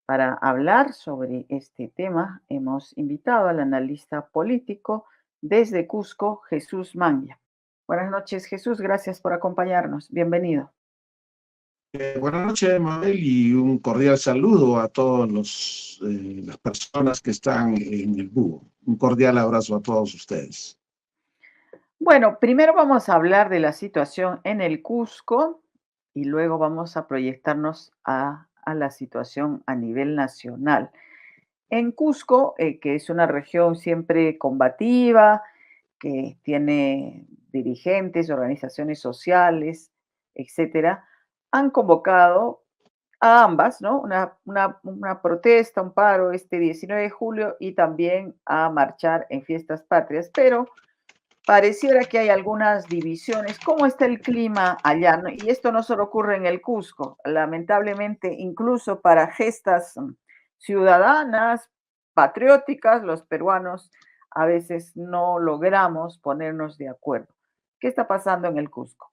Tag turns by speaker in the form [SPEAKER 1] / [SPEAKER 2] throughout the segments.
[SPEAKER 1] Para hablar sobre este tema, hemos invitado al analista político desde Cusco, Jesús Mangia. Buenas noches, Jesús. Gracias por acompañarnos. Bienvenido.
[SPEAKER 2] Buenas noches, Mabel, y un cordial saludo a todas las personas que están en el búho. Un cordial abrazo a todos ustedes.
[SPEAKER 1] Bueno, primero vamos a hablar de la situación en el Cusco y luego vamos a proyectarnos a la situación a nivel nacional. En Cusco, que es una región siempre combativa, que tiene dirigentes, organizaciones sociales, etcétera, han convocado a ambas, ¿no? Una protesta, un paro este 19 de julio y también a marchar en fiestas patrias, pero pareciera que hay algunas divisiones. ¿Cómo está el clima allá? ¿No? Y esto no solo ocurre en el Cusco, lamentablemente, incluso para gestas ciudadanas, patrióticas, los peruanos a veces no logramos ponernos de acuerdo. ¿Qué está pasando en el Cusco?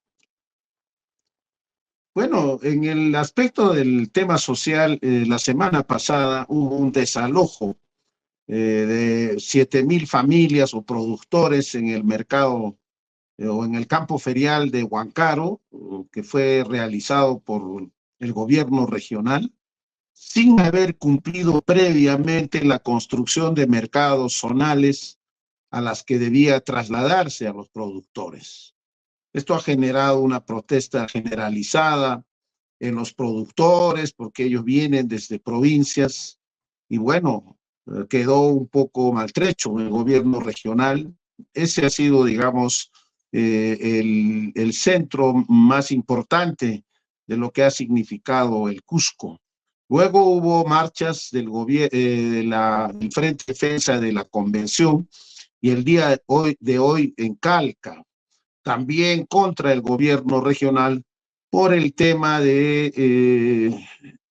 [SPEAKER 2] Bueno, en el aspecto del tema social, la semana pasada hubo un desalojo de 7.000 familias o productores en el mercado o en el campo ferial de Huancaro, que fue realizado por el gobierno regional, sin haber cumplido previamente la construcción de mercados zonales a las que debía trasladarse a los productores. Esto ha generado una protesta generalizada en los productores porque ellos vienen desde provincias y bueno, quedó un poco maltrecho el gobierno regional. Ese ha sido, digamos, el centro más importante de lo que ha significado el Cusco. Luego hubo marchas del Frente Defensa de la Convención y el día de hoy en Calca, también contra el gobierno regional por el tema de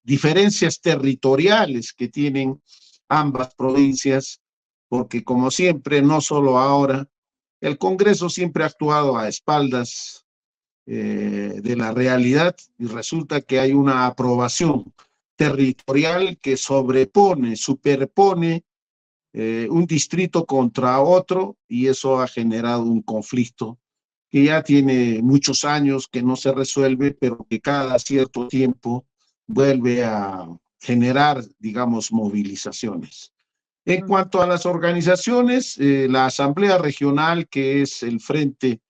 [SPEAKER 2] diferencias territoriales que tienen ambas provincias, porque como siempre, no solo ahora, el Congreso siempre ha actuado a espaldas de la realidad y resulta que hay una aprobación territorial que superpone un distrito contra otro y eso ha generado un conflicto que ya tiene muchos años que no se resuelve, pero que cada cierto tiempo vuelve a generar, digamos, movilizaciones. En cuanto a las organizaciones, la Asamblea Regional, que es el frente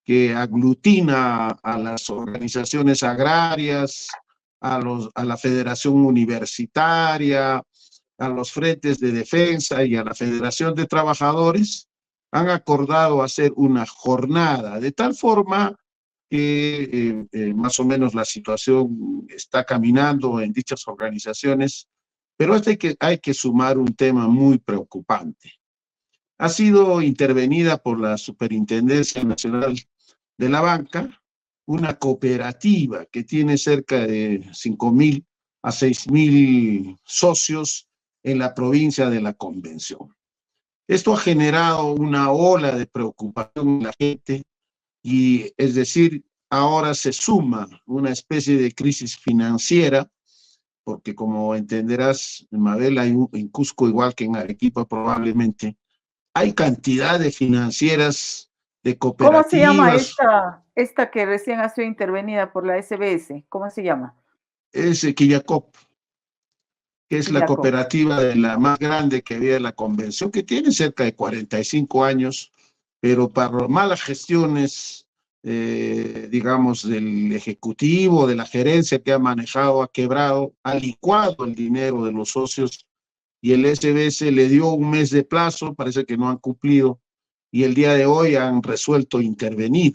[SPEAKER 2] que aglutina a las organizaciones agrarias, a la Federación Universitaria, a los frentes de defensa y a la Federación de Trabajadores, han acordado hacer una jornada, de tal forma que más o menos la situación está caminando en dichas organizaciones, pero hay que sumar un tema muy preocupante. Ha sido intervenida por la Superintendencia Nacional de la Banca, una cooperativa que tiene cerca de 5.000 a 6.000 socios en la provincia de la Convención. Esto ha generado una ola de preocupación en la gente y es decir, ahora se suma una especie de crisis financiera, porque como entenderás, Mabel, en Cusco, igual que en Arequipa probablemente, hay cantidad de financieras, de
[SPEAKER 1] ¿Cómo se llama
[SPEAKER 2] cooperativas.
[SPEAKER 1] esta que recién ha sido intervenida por la SBS? ¿Cómo se llama?
[SPEAKER 2] Es Quillacop, que es la
[SPEAKER 1] Quillacop.
[SPEAKER 2] cooperativa de la más grande que había en la convención, que tiene cerca de 45 años, pero para malas gestiones, digamos, del ejecutivo, de la gerencia que ha manejado, ha quebrado, ha licuado el dinero de los socios y el SBS le dio un mes de plazo, parece que no han cumplido, y el día de hoy han resuelto intervenir.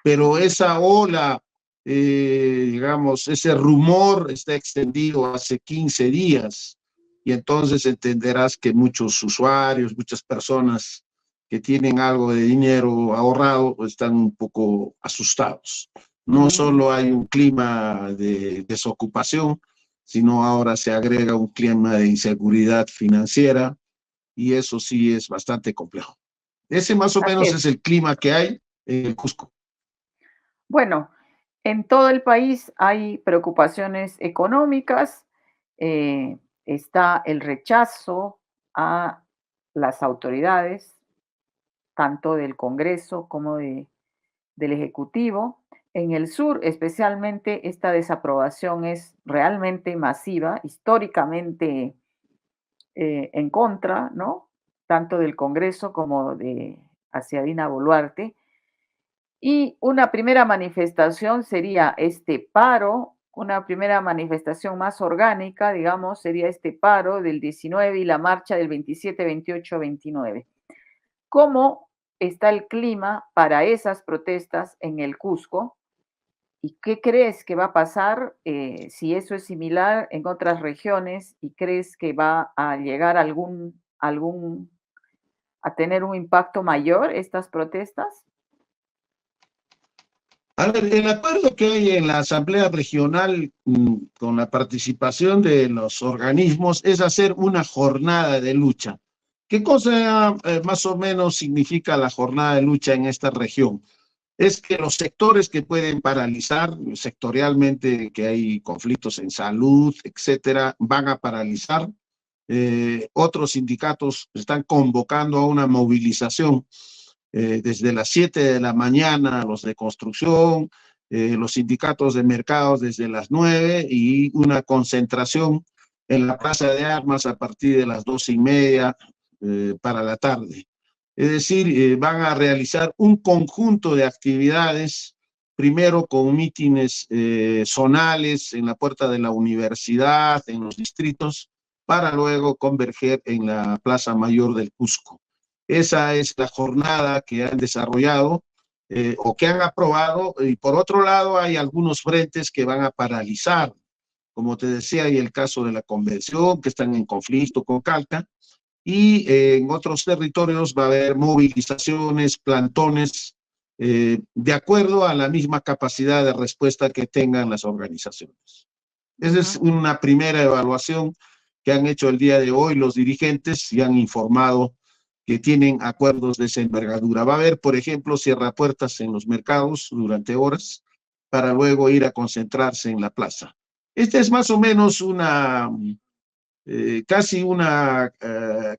[SPEAKER 2] Pero esa ola, digamos, ese rumor está extendido hace 15 días y entonces entenderás que muchos usuarios, muchas personas que tienen algo de dinero ahorrado están un poco asustados. No solo hay un clima de desocupación, sino ahora se agrega un clima de inseguridad financiera y eso sí es bastante complejo. Ese más o
[SPEAKER 1] Así
[SPEAKER 2] menos
[SPEAKER 1] es.
[SPEAKER 2] es el clima que hay en el Cusco.
[SPEAKER 1] Bueno, en todo el país hay preocupaciones económicas. está el rechazo a las autoridades, tanto del Congreso como del Ejecutivo. En el sur, especialmente, esta desaprobación es realmente masiva, históricamente en contra, ¿no? Tanto del Congreso como de hacia Dina Boluarte. Y una primera manifestación sería este paro, una primera manifestación más orgánica, digamos, sería este paro del 19 y la marcha del 27, 28, 29. ¿Cómo está el clima para esas protestas en el Cusco? ¿Y qué crees que va a pasar si eso es similar en otras regiones y crees que va a llegar a tener un impacto mayor estas protestas?
[SPEAKER 2] A ver, el acuerdo que hay en la Asamblea Regional con la participación de los organismos es hacer una jornada de lucha. ¿Qué cosa más o menos significa la jornada de lucha en esta región? Es que los sectores que pueden paralizar sectorialmente, que hay conflictos en salud, etcétera, van a paralizar. Otros sindicatos están convocando a una movilización desde las 7 de la mañana, los de construcción, los sindicatos de mercados desde las 9 y una concentración en la Plaza de Armas a partir de las 12:30 para la tarde. Es decir, van a realizar un conjunto de actividades, primero con mítines zonales en la puerta de la universidad, en los distritos, para luego converger en la Plaza Mayor del Cusco. Esa es la jornada que han desarrollado o que han aprobado. Y por otro lado, hay algunos frentes que van a paralizar. Como te decía, hay el caso de la convención, que están en conflicto con Calca, y en otros territorios va a haber movilizaciones, plantones, de acuerdo a la misma capacidad de respuesta que tengan las organizaciones. Esa es una primera evaluación que han hecho el día de hoy los dirigentes y han informado que tienen acuerdos de esa envergadura. Va a haber, por ejemplo, cierrapuertas en los mercados durante horas para luego ir a concentrarse en la plaza. Esta es más o menos casi una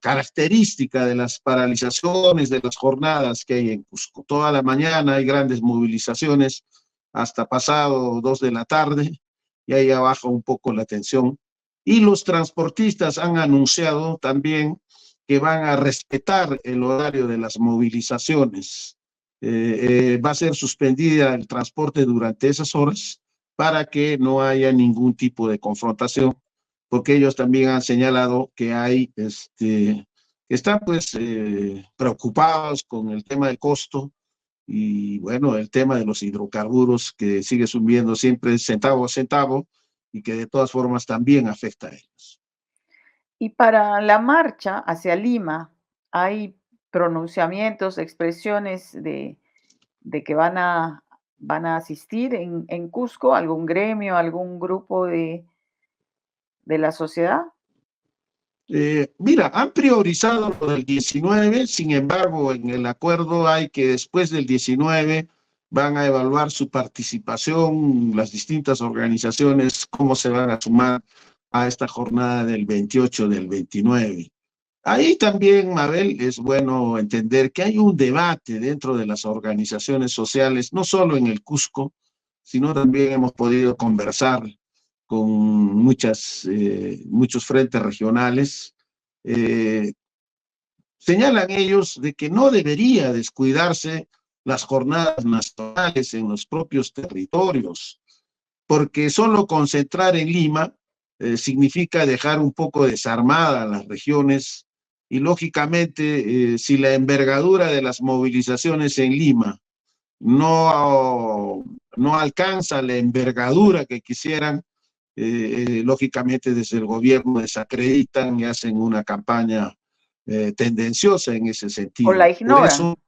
[SPEAKER 2] característica de las paralizaciones, de las jornadas que hay en Cusco. Toda la mañana hay grandes movilizaciones hasta pasado 2 de la tarde y ahí baja un poco la tensión. Y los transportistas han anunciado también que van a respetar el horario de las movilizaciones. Va a ser suspendida el transporte durante esas horas para que no haya ningún tipo de confrontación, porque ellos también han señalado que hay, que están pues preocupados con el tema del costo y bueno, el tema de los hidrocarburos que sigue subiendo siempre centavo a centavo y que de todas formas también afecta a ellos.
[SPEAKER 1] Y para la marcha hacia Lima, ¿hay pronunciamientos, expresiones de que van a asistir en Cusco, algún gremio, algún grupo de la sociedad?
[SPEAKER 2] Mira, han priorizado lo del 19, sin embargo, en el acuerdo hay que después del 19 van a evaluar su participación, las distintas organizaciones, cómo se van a sumar a esta jornada del 28, del 29. Ahí también, Mabel, es bueno entender que hay un debate dentro de las organizaciones sociales, no solo en el Cusco, sino también hemos podido conversar con muchos frentes regionales. Eh, Señalan ellos de que no debería descuidarse las jornadas nacionales en los propios territorios, porque solo concentrar en Lima significa dejar un poco desarmada a las regiones y lógicamente si la envergadura de las movilizaciones en Lima no alcanza la envergadura que quisieran, lógicamente desde el gobierno desacreditan y hacen una campaña tendenciosa en ese
[SPEAKER 1] ¿O la
[SPEAKER 2] sentido. Por
[SPEAKER 1] ignoran?
[SPEAKER 2] eso,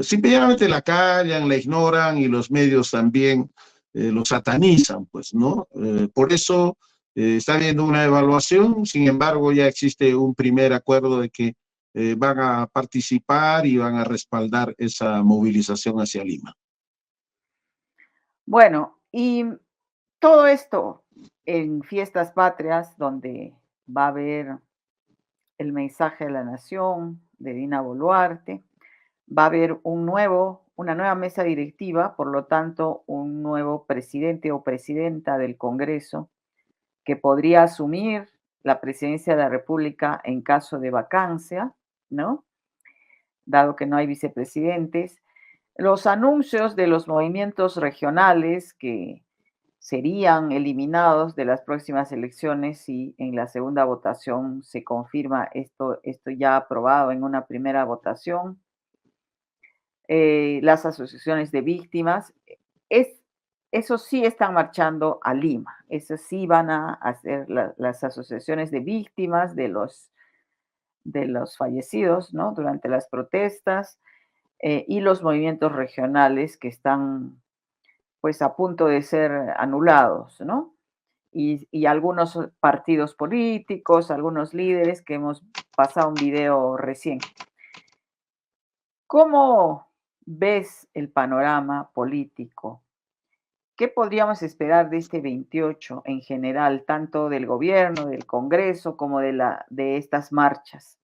[SPEAKER 2] simplemente la callan, la ignoran y los medios también lo satanizan, pues, ¿no? Por eso está habiendo una evaluación, sin embargo, ya existe un primer acuerdo de que van a participar y van a respaldar esa movilización hacia Lima.
[SPEAKER 1] Bueno, y todo esto en fiestas patrias, donde va a haber el mensaje de la nación de Dina Boluarte, va a haber una nueva mesa directiva, por lo tanto, un nuevo presidente o presidenta del Congreso que podría asumir la presidencia de la República en caso de vacancia, ¿no? Dado que no hay vicepresidentes. Los anuncios de los movimientos regionales que serían eliminados de las próximas elecciones si en la segunda votación se confirma esto ya aprobado en una primera votación. Las asociaciones de víctimas, es, eso sí están marchando a Lima, eso sí van a hacer las asociaciones de víctimas de los fallecidos, ¿no? Durante las protestas, y los movimientos regionales que están pues a punto de ser anulados, ¿no? Y algunos partidos políticos, algunos líderes que hemos pasado un video recién. ¿Cómo ves el panorama político? ¿Qué podríamos esperar de este 28 en general, tanto del gobierno, del Congreso, como de estas marchas?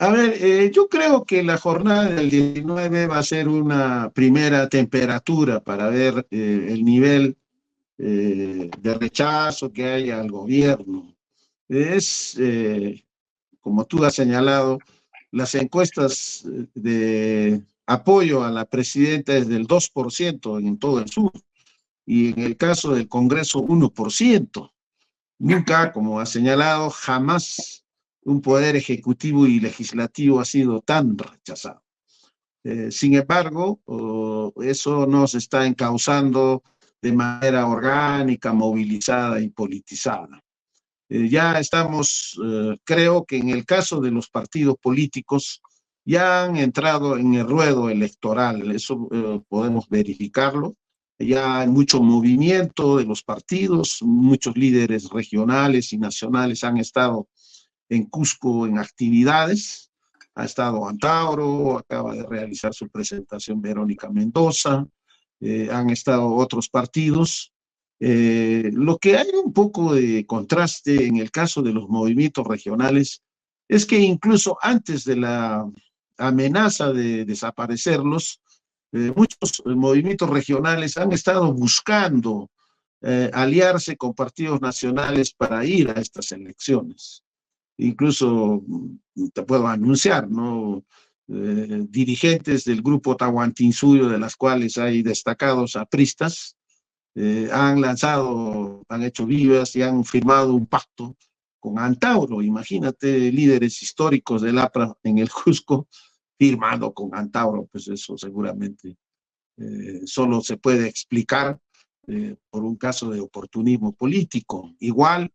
[SPEAKER 2] A ver, yo creo que la jornada del 19 va a ser una primera temperatura para ver el nivel de rechazo que hay al gobierno. Es, como tú has señalado, las encuestas de apoyo a la presidenta es del 2% en todo el sur, y en el caso del Congreso 1%. Nunca, como ha señalado, jamás un poder ejecutivo y legislativo ha sido tan rechazado. Sin embargo, eso nos está encauzando de manera orgánica, movilizada y politizada. Ya estamos, creo que en el caso de los partidos políticos, ya han entrado en el ruedo electoral, eso podemos verificarlo. Ya hay mucho movimiento de los partidos, muchos líderes regionales y nacionales han estado en Cusco en actividades. Ha estado Antauro, acaba de realizar su presentación Verónica Mendoza, han estado otros partidos. Lo que hay un poco de contraste en el caso de los movimientos regionales es que incluso antes de la amenaza de desaparecerlos, muchos movimientos regionales han estado buscando aliarse con partidos nacionales para ir a estas elecciones. Incluso te puedo anunciar, ¿no? Dirigentes del grupo Tahuantinsuyo, de las cuales hay destacados apristas, han lanzado, han hecho vivas y han firmado un pacto con Antauro. Imagínate, líderes históricos del APRA en el Cusco firmando con Antauro, pues eso seguramente solo se puede explicar por un caso de oportunismo político. Igual,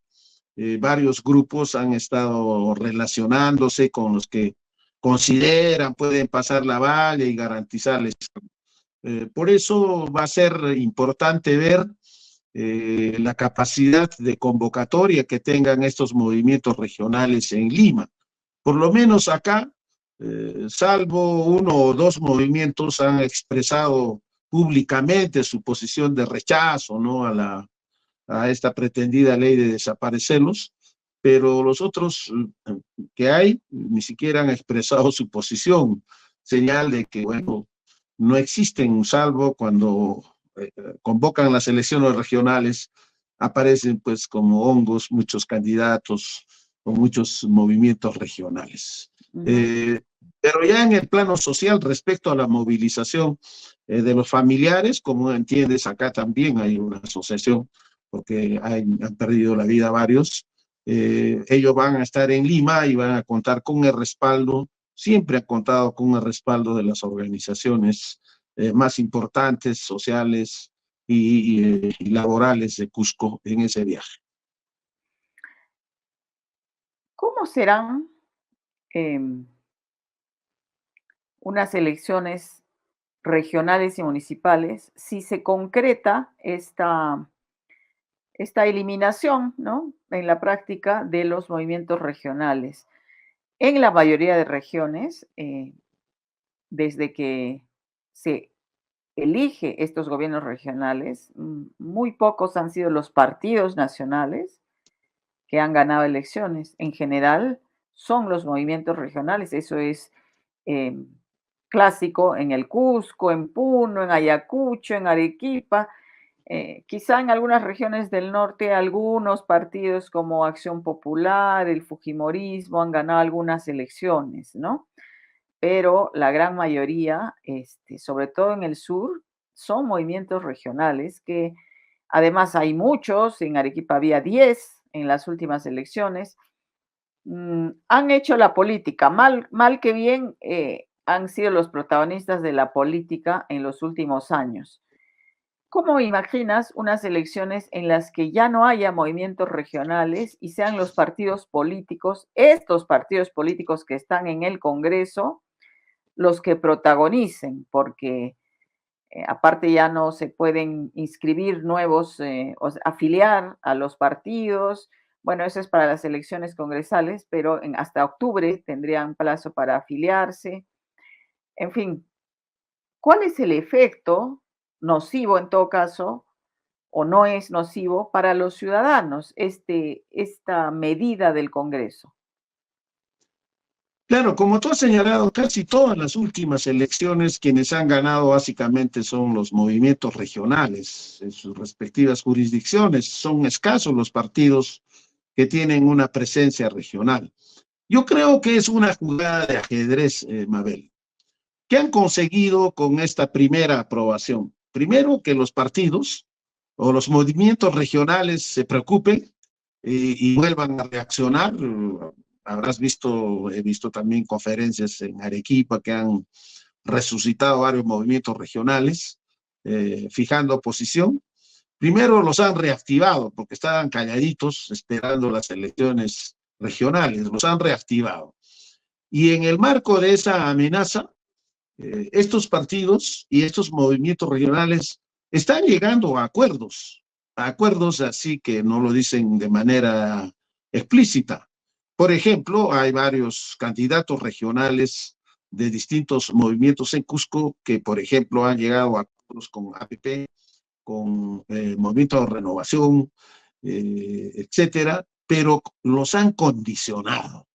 [SPEAKER 2] varios grupos han estado relacionándose con los que consideran pueden pasar la valla y garantizarles. Por eso va a ser importante ver la capacidad de convocatoria que tengan estos movimientos regionales en Lima. Por lo menos acá, salvo uno o dos movimientos han expresado públicamente su posición de rechazo, ¿no? A esta pretendida ley de desaparecerlos, pero los otros que hay ni siquiera han expresado su posición, señal de que, bueno, no existen, salvo cuando convocan las elecciones regionales, aparecen pues como hongos muchos candidatos o muchos movimientos regionales. Pero ya en el plano social, respecto a la movilización de los familiares, como entiendes, acá también hay una asociación, porque han perdido la vida varios. Ellos van a estar en Lima y van a contar con el respaldo, siempre han contado con el respaldo de las organizaciones más importantes, sociales y laborales de Cusco en ese viaje.
[SPEAKER 1] ¿Cómo serán eh, unas elecciones regionales y municipales si se concreta esta eliminación, ¿no? En la práctica de los movimientos regionales? En la mayoría de regiones, desde que se elige estos gobiernos regionales, muy pocos han sido los partidos nacionales que han ganado elecciones. En general, son los movimientos regionales. Eso es eh, clásico en el Cusco, en Puno, en Ayacucho, en Arequipa. Quizá en algunas regiones del norte, algunos partidos como Acción Popular, el Fujimorismo han ganado algunas elecciones, ¿no? Pero la gran mayoría, sobre todo en el sur, son movimientos regionales que además hay muchos, en Arequipa había 10 en las últimas elecciones, han hecho la política, mal que bien, han sido los protagonistas de la política en los últimos años. ¿Cómo imaginas unas elecciones en las que ya no haya movimientos regionales y sean los partidos políticos, estos partidos políticos que están en el Congreso, los que protagonicen? Porque aparte ya no se pueden inscribir nuevos, o sea, afiliar a los partidos. Bueno, eso es para las elecciones congresales, pero hasta octubre tendrían plazo para afiliarse. En fin, ¿cuál es el efecto nocivo en todo caso, o no es nocivo para los ciudadanos, esta medida del Congreso?
[SPEAKER 2] Claro, como tú has señalado, casi todas las últimas elecciones quienes han ganado básicamente son los movimientos regionales en sus respectivas jurisdicciones. Son escasos los partidos que tienen una presencia regional. Yo creo que es una jugada de ajedrez, Mabel. ¿Qué han conseguido con esta primera aprobación? Primero, que los partidos o los movimientos regionales se preocupen y vuelvan a reaccionar. Habrás visto, he visto también conferencias en Arequipa que han resucitado varios movimientos regionales, fijando posición. Primero los han reactivado porque estaban calladitos esperando las elecciones regionales, los han reactivado. Y en el marco de esa amenaza, estos partidos y estos movimientos regionales están llegando a acuerdos así que no lo dicen de manera explícita. Por ejemplo, hay varios candidatos regionales de distintos movimientos en Cusco que, por ejemplo, han llegado a acuerdos con APP, con Movimiento de Renovación, etcétera, pero los han condicionado.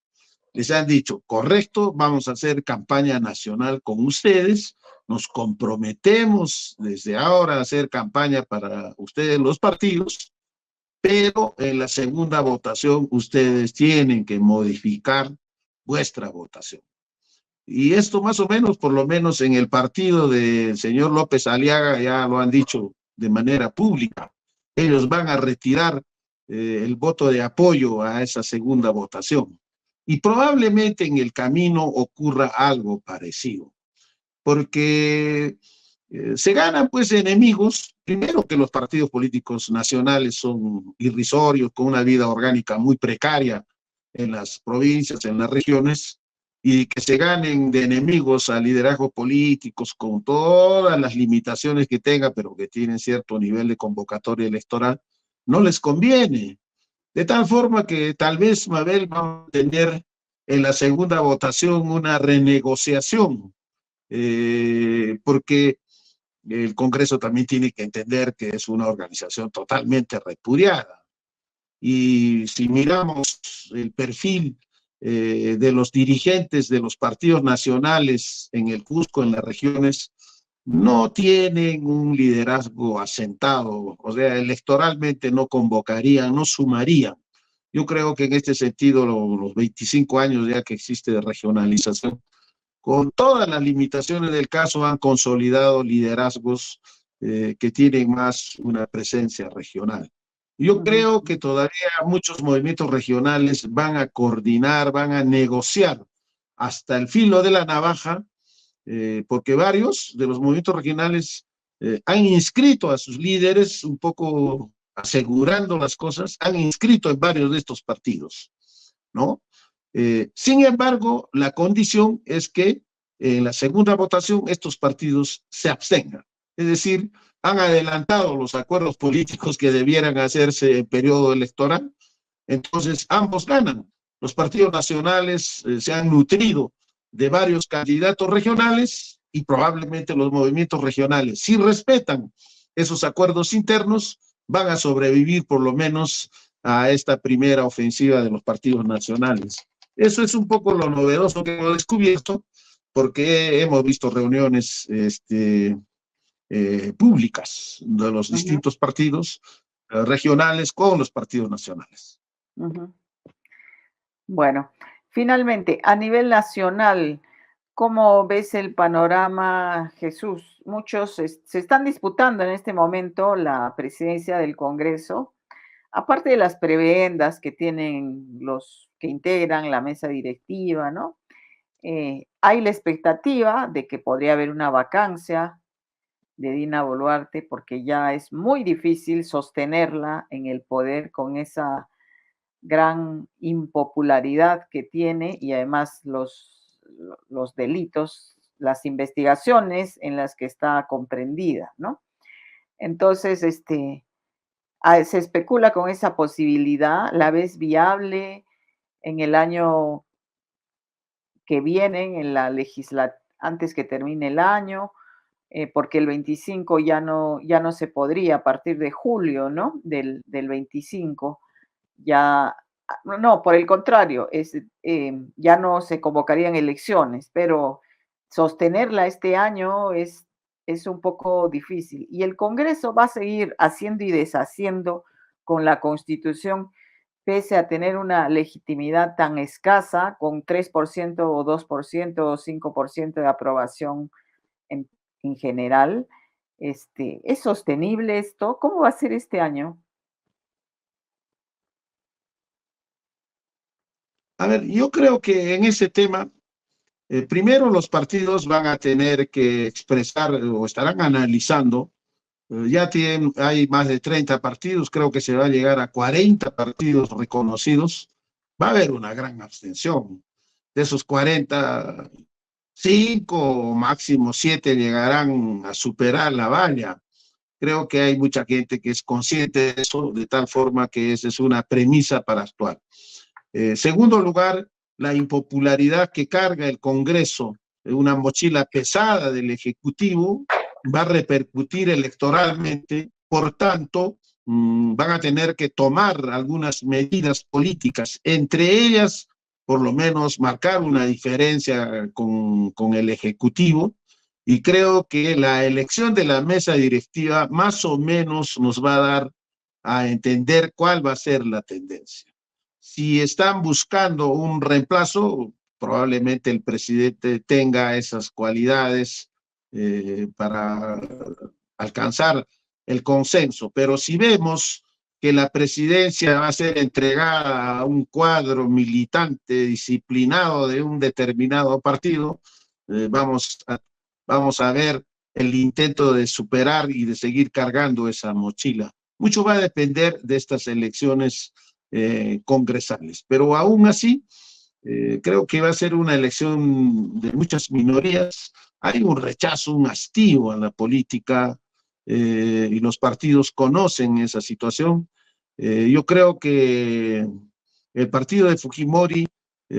[SPEAKER 2] Les han dicho, correcto, vamos a hacer campaña nacional con ustedes, nos comprometemos desde ahora a hacer campaña para ustedes los partidos, pero en la segunda votación ustedes tienen que modificar vuestra votación. Y esto más o menos, por lo menos en el partido del señor López Aliaga, ya lo han dicho de manera pública. Ellos van a retirar el voto de apoyo a esa segunda votación. Y probablemente en el camino ocurra algo parecido, porque se ganan pues enemigos, primero que los partidos políticos nacionales son irrisorios, con una vida orgánica muy precaria en las provincias, en las regiones, y que se ganen de enemigos a liderazgos políticos con todas las limitaciones que tenga, pero que tienen cierto nivel de convocatoria electoral, no les conviene. De tal forma que tal vez, Mabel, vamos a tener en la segunda votación una renegociación, porque el Congreso también tiene que entender que es una organización totalmente repudiada. Y si miramos el perfil de los dirigentes de los partidos nacionales en el Cusco, en las regiones, no tienen un liderazgo asentado, o sea, electoralmente no convocarían, no sumarían. Yo creo que en este sentido, los 25 años ya que existe de regionalización, con todas las limitaciones del caso, han consolidado liderazgos que tienen más una presencia regional. Yo creo que todavía muchos movimientos regionales van a coordinar, van a negociar hasta el filo de la navaja, porque varios de los movimientos regionales han inscrito a sus líderes, un poco asegurando las cosas, han inscrito en varios de estos partidos, ¿no? Sin embargo, la condición es que en la segunda votación estos partidos se abstengan. Es decir, han adelantado los acuerdos políticos que debieran hacerse en periodo electoral. Entonces, ambos ganan. Los partidos nacionales se han nutrido de varios candidatos regionales y probablemente los movimientos regionales, si respetan esos acuerdos internos, van a sobrevivir por lo menos a esta primera ofensiva de los partidos nacionales. Eso es un poco lo novedoso que hemos descubierto, porque hemos visto reuniones públicas de los
[SPEAKER 1] Ujú,
[SPEAKER 2] distintos partidos regionales con los partidos nacionales.
[SPEAKER 1] ujú. Bueno, finalmente, a nivel nacional, ¿cómo ves el panorama, Jesús? Muchos se están disputando en este momento la presidencia del Congreso, aparte de las prebendas que tienen los que integran la mesa directiva, ¿no? Hay la expectativa de que podría haber una vacancia de Dina Boluarte porque ya es muy difícil sostenerla en el poder con esa gran impopularidad que tiene y además los delitos, las investigaciones en las que está comprendida, ¿no? Entonces, se especula con esa posibilidad, ¿la ves viable en el año que viene, en la antes que termine el año? Porque el 25 ya no se podría, a partir de julio, ¿no? Del 25 ya, no, por el contrario, ya no se convocarían elecciones, pero sostenerla este año es un poco difícil. Y el Congreso va a seguir haciendo y deshaciendo con la Constitución, pese a tener una legitimidad tan escasa, con 3% o 2% o 5% de aprobación en, en general. ¿Es sostenible esto? ¿Cómo va a ser este año?
[SPEAKER 2] A ver, yo creo que en ese tema, primero los partidos van a tener que expresar o estarán analizando. Hay más de 30 partidos, creo que se va a llegar a 40 partidos reconocidos. Va a haber una gran abstención. De esos 40, 5 o máximo 7 llegarán a superar la valla. Creo que hay mucha gente que es consciente de eso, de tal forma que esa es una premisa para actuar. Segundo lugar, la impopularidad que carga el Congreso, una mochila pesada del Ejecutivo, va a repercutir electoralmente. Por tanto, van a tener que tomar algunas medidas políticas, entre ellas, por lo menos, marcar una diferencia con el Ejecutivo. Y creo que la elección de la mesa directiva más o menos nos va a dar a entender cuál va a ser la tendencia. Si están buscando un reemplazo, probablemente el presidente tenga esas cualidades para alcanzar el consenso. Pero si vemos que la presidencia va a ser entregada a un cuadro militante disciplinado de un determinado partido, vamos a ver el intento de superar y de seguir cargando esa mochila. Mucho va a depender de estas elecciones congresales, pero aún así creo que va a ser una elección de muchas minorías. Hay un rechazo, un hastío a la política y los partidos conocen esa situación. Yo creo que el partido de Fujimori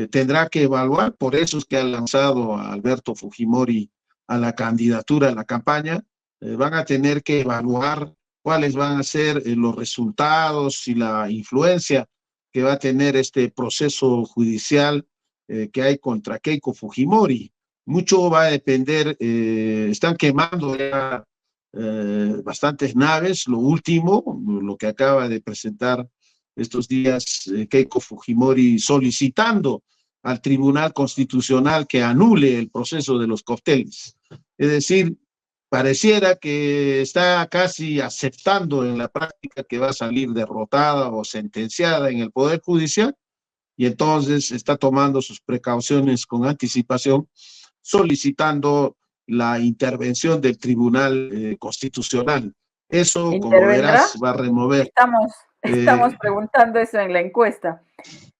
[SPEAKER 2] tendrá que evaluar, por eso es que ha lanzado a Alberto Fujimori a la candidatura, a la campaña, van a tener que evaluar cuáles van a ser los resultados y la influencia que va a tener este proceso judicial que hay contra Keiko Fujimori. Mucho va a depender, están quemando ya bastantes naves, lo último, lo que acaba de presentar estos días Keiko Fujimori solicitando al Tribunal Constitucional que anule el proceso de los cócteles. Es decir, pareciera que está casi aceptando en la práctica que va a salir derrotada o sentenciada en el Poder Judicial y entonces está tomando sus precauciones con anticipación, solicitando la intervención del Tribunal Constitucional. Eso, como
[SPEAKER 1] ¿Intervendrá?
[SPEAKER 2] verás, va a remover.
[SPEAKER 1] Estamos preguntando eso en la encuesta.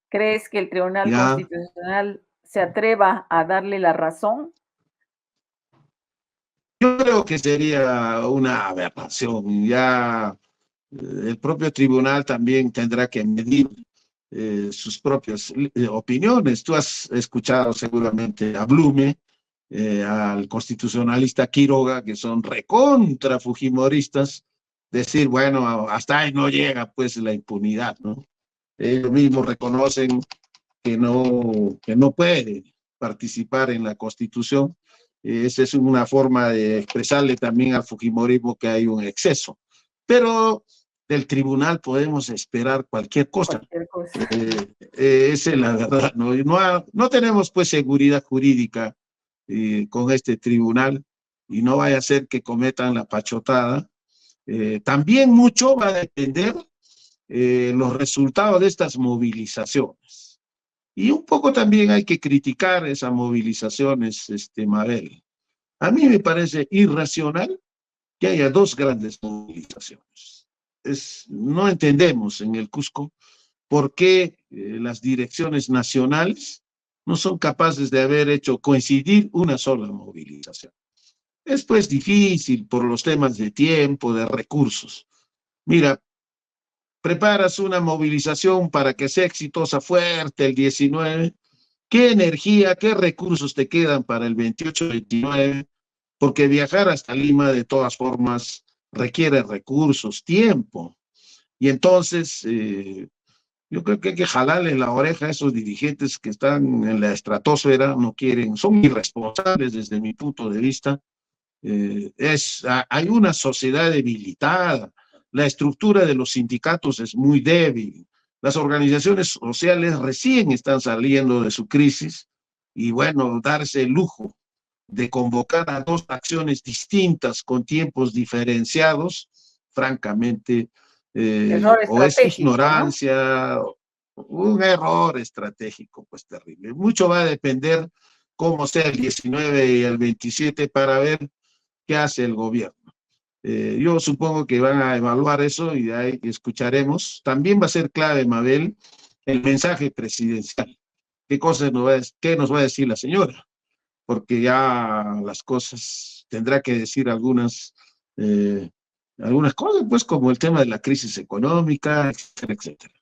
[SPEAKER 1] ¿Crees que el Tribunal
[SPEAKER 2] Ya,
[SPEAKER 1] Constitucional se atreva a darle la razón?
[SPEAKER 2] yo creo que sería una aberración. Ya el propio tribunal también tendrá que medir sus propias opiniones. Tú has escuchado seguramente a Blume, al constitucionalista Quiroga, que son recontra fujimoristas, decir, bueno, hasta ahí no llega pues la impunidad, ¿no? ellos mismos reconocen que no puede participar en la Constitución. Esa es una forma de expresarle también al fujimorismo que hay un exceso. Pero del tribunal podemos esperar cualquier cosa.
[SPEAKER 1] Cualquier cosa.
[SPEAKER 2] Esa es la verdad, ¿no? No tenemos pues seguridad jurídica con este tribunal y no vaya a ser que cometan la pachotada. También mucho va a depender los resultados de estas movilizaciones. Y un poco también hay que criticar esas movilizaciones, Mabel. A mí me parece irracional que haya dos grandes movilizaciones. No entendemos en el Cusco por qué las direcciones nacionales no son capaces de haber hecho coincidir una sola movilización. Es pues difícil por los temas de tiempo, de recursos. Mira, preparas una movilización para que sea exitosa, fuerte el 19, ¿qué energía, qué recursos te quedan para el 28-29? Porque viajar hasta Lima de todas formas requiere recursos, tiempo. Y entonces yo creo que hay que jalarle la oreja a esos dirigentes que están en la estratosfera, no quieren, son irresponsables desde mi punto de vista. Hay una sociedad debilitada, la estructura de los sindicatos es muy débil, las organizaciones sociales recién están saliendo de su crisis y bueno, darse el lujo de convocar a dos acciones distintas con tiempos diferenciados, francamente,
[SPEAKER 1] Error
[SPEAKER 2] o es
[SPEAKER 1] estratégico, ¿no?
[SPEAKER 2] ignorancia, un error estratégico, pues terrible. Mucho va a depender cómo sea el 19 y el 27 para ver qué hace el gobierno. Yo supongo que van a evaluar eso y de ahí escucharemos. También va a ser clave, Mabel, el mensaje presidencial. ¿Qué nos va a decir la señora? Porque ya las cosas tendrá que decir algunas cosas, pues como el tema de la crisis económica, etcétera, etcétera.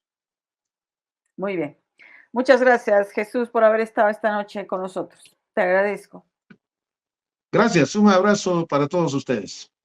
[SPEAKER 1] Muy bien. Muchas gracias, Jesús, por haber estado esta noche con nosotros. Te agradezco.
[SPEAKER 2] Gracias, un abrazo para todos ustedes.